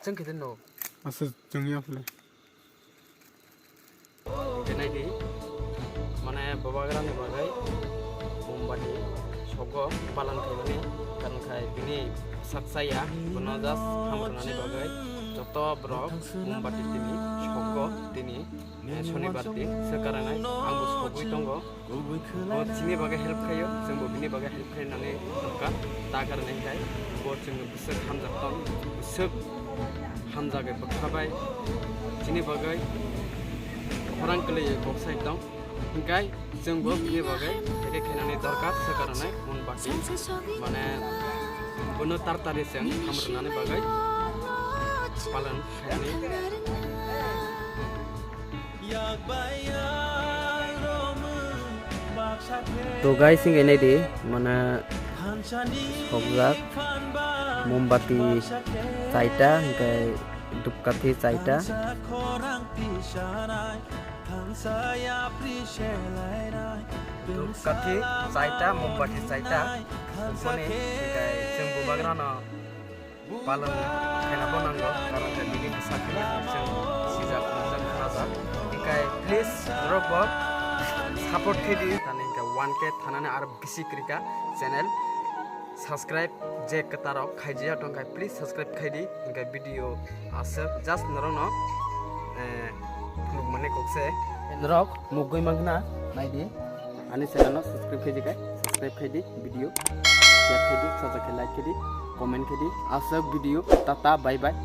जों खिथन न' Asa jungnya pula. Kenai di mana babagan bagai Mumbati Sogo palan kaimani kan kai bini saksaya benajas hamrani bagai joto brok Mumbati tini Sogo tini Shonibar din sekarang anggus Sogoi tonggo bot sini bagai help kayo जों bini bagai help kayo nani terka tagar nai kai bot जों besek hamzak tong besek hamzak bekhabai sini bagai orang kelih boxai dong, hinggai जों bini bagai jadi kenani dorkat sekarang Mumbati mana benar tartari जों hamrani bagai palan kayani तो guys सिंगे नहीं दे मना होगजाक मोमबाती चाइटा के दुपकाथि चाइटा दुपकाथि चाइटा मोमबाती चाइटा माने के जों बुबाग्राना पालन खाना बनांगौ कारण बिनि साखिनि जों सिजा खाजा इकाय please रबक support kedi tani ka 1k thanane ar bisi krika channel subscribe je katarok khaijia tongkai please subscribe khaidi inga video asap just narono mane kokse narok mugoi magna naidi ani channel subscribe khaidi video share khaidi saja like khaidi comment khaidi asap video tata bye bye